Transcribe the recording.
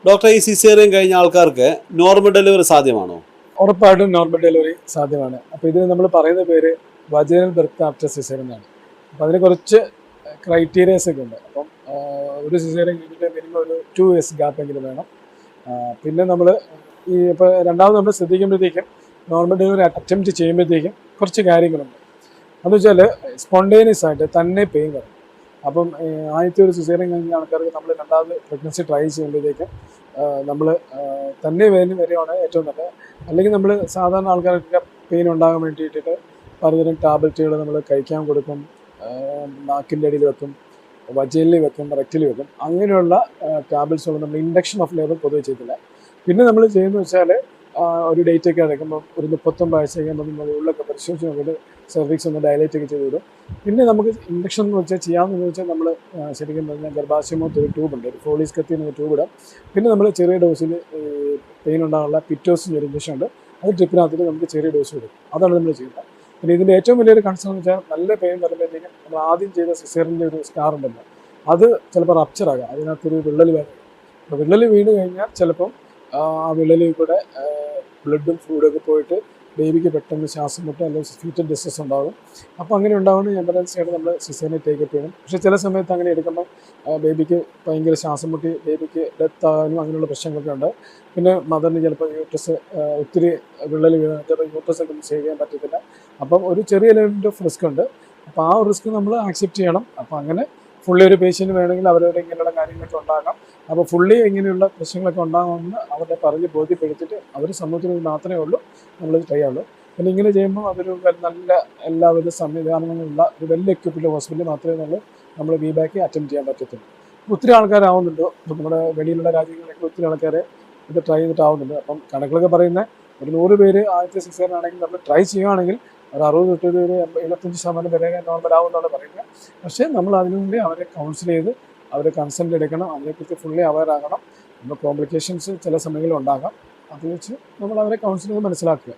Doctor, ഈ caesarean കഴിഞ്ഞ ആൾക്കാർക്ക് നോർമൽ ഡെലിവറി സാധ്യമാണോ? ഉറപ്പായിട്ടും നോർമൽ ഡെലിവറി സാധ്യമാണ്. അപ്പോൾ ഇത് നമ്മൾ പറയുന്ന പേര് വജൈനൽ ബെർത്ത് ആഫ്റ്റർ സിസേറിയൻ എന്നാണ്. അപ്പോൾ അതിന് കുറച്ച് ക്രൈറ്റീരിയസ് ഒക്കെ ഉണ്ട്. അപ്പം ഒരു സിസേറിയൻ കഴിഞ്ഞിട്ട് മിനിമം ഒരു 2 years ഗ്യാപ്പ് എങ്കിലും വേണം. പിന്നെ നമ്മൾ ഇപ്പോൾ രണ്ടാമത് നമ്മൾ ശ്രദ്ധിക്കുമ്പോഴത്തേക്കും നോർമൽ ഡെലിവറി അറ്റംപ്റ്റ് ചെയ്യുമ്പോഴത്തേക്കും കുറച്ച് കാര്യങ്ങളുണ്ട്. എന്ന് വെച്ചാൽ സ്പോണ്ടേനിയസ് ആയിട്ട് തന്നെ പെയിൻ വരും. അപ്പം ആദ്യത്തെ ഒരു സിസേറിയൻ കഴിഞ്ഞ ആൾക്കാർക്ക് നമ്മൾ രണ്ടാമത് പ്രഗ്നൻസി ട്രൈ ചെയ്യുമ്പോഴത്തേക്കും നമ്മൾ തന്നെ വേദന വരികയാണ് ഏറ്റവും നല്ലത്. അല്ലെങ്കിൽ നമ്മൾ സാധാരണ ആൾക്കാർക്ക് പെയിൻ ഉണ്ടാകാൻ വേണ്ടിയിട്ട് പലതരം ടാബ്ലറ്റുകൾ നമ്മൾ കഴിക്കാൻ കൊടുക്കും, നാക്കിൻ്റെ അടിയിൽ വെക്കും, വജൈനിൽ വെക്കും, റെക്റ്റിൽ വെക്കും. അങ്ങനെയുള്ള ടാബ്ലറ്റ്സുകൾ നമ്മൾ ഇൻഡക്ഷൻ ഓഫ് ലേബർ പൊതുവെ ചെയ്തില്ല. പിന്നെ നമ്മൾ ചെയ്യുന്നത് വെച്ചാൽ ഒരു ഡേറ്റ് ഒക്കെ അടയ്ക്കുമ്പോൾ ഒരു 39 ആഴ്ച കഴിയുമ്പോൾ നമ്മൾ ഉള്ളൊക്കെ പരിശോധിച്ച് നോക്കിയിട്ട് സെർവിക്സ് ഒന്ന് ഡയലേറ്റ് ഒക്കെ ചെയ്ത് വിടും. പിന്നെ നമുക്ക് ഇൻഡക്ഷൻ എന്ന് വെച്ചാൽ ചെയ്യാമെന്ന് വെച്ചാൽ നമ്മൾ ശരിക്കും പറഞ്ഞാൽ ഗർഭാശയമൊക്കെ ഒരു ട്യൂബുണ്ട്, ഒരു ഫോളീസ് കത്തി എന്നൊരു ട്യൂബ് ഇടാം. പിന്നെ നമ്മൾ ചെറിയ ഡോസിൽ പെയിൻ ഉണ്ടാകാനുള്ള പിറ്റോസിന് ഒരു ഇഞ്ചക്ഷൻ ഉണ്ട്, അത് ട്രിപ്പിനകത്തിട്ട് നമുക്ക് ചെറിയ ഡോസ് കൊടുക്കും. അതാണ് നമ്മൾ ചെയ്യുന്നത്. പിന്നെ ഇതിൻ്റെ ഏറ്റവും വലിയൊരു കൺസേൺ എന്ന് വെച്ചാൽ നല്ല പെയിൻ വരുമ്പോഴത്തേക്കും നമ്മൾ ആദ്യം ചെയ്ത സിസേറിൻ്റെ ഒരു സ്കാർ ഉണ്ടല്ലോ, അത് ചിലപ്പോൾ റപ്ചർ ആകാം, അതിനകത്തൊരു വിള്ളൽ വരും. അപ്പോൾ വിള്ളൽ വീണ് കഴിഞ്ഞാൽ ചിലപ്പം ആ വിള്ളലിൽ കൂടെ ബ്ലഡും ഫ്ലൂയിഡൊക്കെ പോയിട്ട് ബേബിക്ക് പെട്ടെന്ന് ശ്വാസം മുട്ടും അല്ലെങ്കിൽ ഫീറ്റൽ ഡിസ്ട്രസ് ഉണ്ടാകും. അപ്പോൾ അങ്ങനെ ഉണ്ടാകുന്ന എമർജൻസി ആയിട്ട് നമ്മൾ സിസേറിയനെ ടേക്കപ്പ് ചെയ്യണം. പക്ഷേ ചില സമയത്ത് അങ്ങനെ എടുക്കുമ്പോൾ ബേബിക്ക് ഭയങ്കര ശ്വാസം മുട്ടി ബേബിക്ക് ഡെത്ത് ആകാനും അങ്ങനെയുള്ള പ്രശ്നങ്ങളൊക്കെ ഉണ്ട്. പിന്നെ മദറിന് ചിലപ്പോൾ യൂട്രസ് ഒത്തിരി വിള്ളൽ വീഴാൻ ചിലപ്പോൾ യൂട്രസൊക്കെ സേവ് ചെയ്യാൻ പറ്റത്തില്ല. അപ്പം ഒരു ചെറിയ ലെവൽ ഓഫ് റിസ്ക് ഉണ്ട്. അപ്പോൾ ആ റിസ്ക് നമ്മൾ ആക്സെപ്റ്റ് ചെയ്യണം. അപ്പോൾ അങ്ങനെ ഫുള്ളി ഒരു പേഷ്യൻറ്റ് വേണമെങ്കിൽ അവരവരെ ഇങ്ങനെയുള്ള കാര്യങ്ങളൊക്കെ ഉണ്ടാകാം. അപ്പോൾ ഫുള്ളി ഇങ്ങനെയുള്ള പ്രശ്നങ്ങളൊക്കെ ഉണ്ടാകുമെന്ന് അവരെ പറഞ്ഞ് ബോധ്യപ്പെടുത്തിയിട്ട് അവർ സമൂഹത്തിൽ മാത്രമേ ഉള്ളൂ നമ്മൾ ട്രൈ ചെയ്യുള്ളൂ. പിന്നെ ഇങ്ങനെ ചെയ്യുമ്പോൾ അതൊരു നല്ല എല്ലാവിധ സംവിധാനങ്ങളുള്ള ഒരു വെൽ എക്യുപ്ഡ് ഹോസ്പിറ്റൽ മാത്രമേ നമ്മൾ VBAC അറ്റൻഡ് ചെയ്യാൻ പറ്റത്തുള്ളൂ. ഒത്തിരി ആൾക്കാരാവുന്നുണ്ട്. ഇപ്പം നമ്മുടെ വെളിയിലുള്ള രാജ്യങ്ങളിലൊക്കെ ഒത്തിരി ആൾക്കാർ ഇത് ട്രൈ ചെയ്തിട്ടാവുന്നുണ്ട്. അപ്പം കണക്കുകളൊക്കെ പറയുന്നത് ഒരു 100 പേര് ആദ്യത്തെ സിസേറിയൻ ആണെങ്കിൽ നമ്മൾ ട്രൈ ചെയ്യുകയാണെങ്കിൽ ഒരു 60 തൊട്ട് ഒരു 75% വരെ നോർമൽ ആവുമെന്നാണ് പറയുന്നത്. പക്ഷേ നമ്മൾ അതിനു വേണ്ടി അവരെ കൗൺസിൽ ചെയ്ത് അവരെ കൺസെൻറ്റ് എടുക്കണം, അതിനെക്കുറിച്ച് ഫുള്ളി അവെയർ ആകണം. അപ്പോൾ കോംപ്ലിക്കേഷൻസ് ചില സമയങ്ങളിൽ ഉണ്ടാകാം, അത് വെച്ച് നമ്മൾ അവരെ കൗൺസിൽ ചെയ്ത് മനസ്സിലാക്കുക.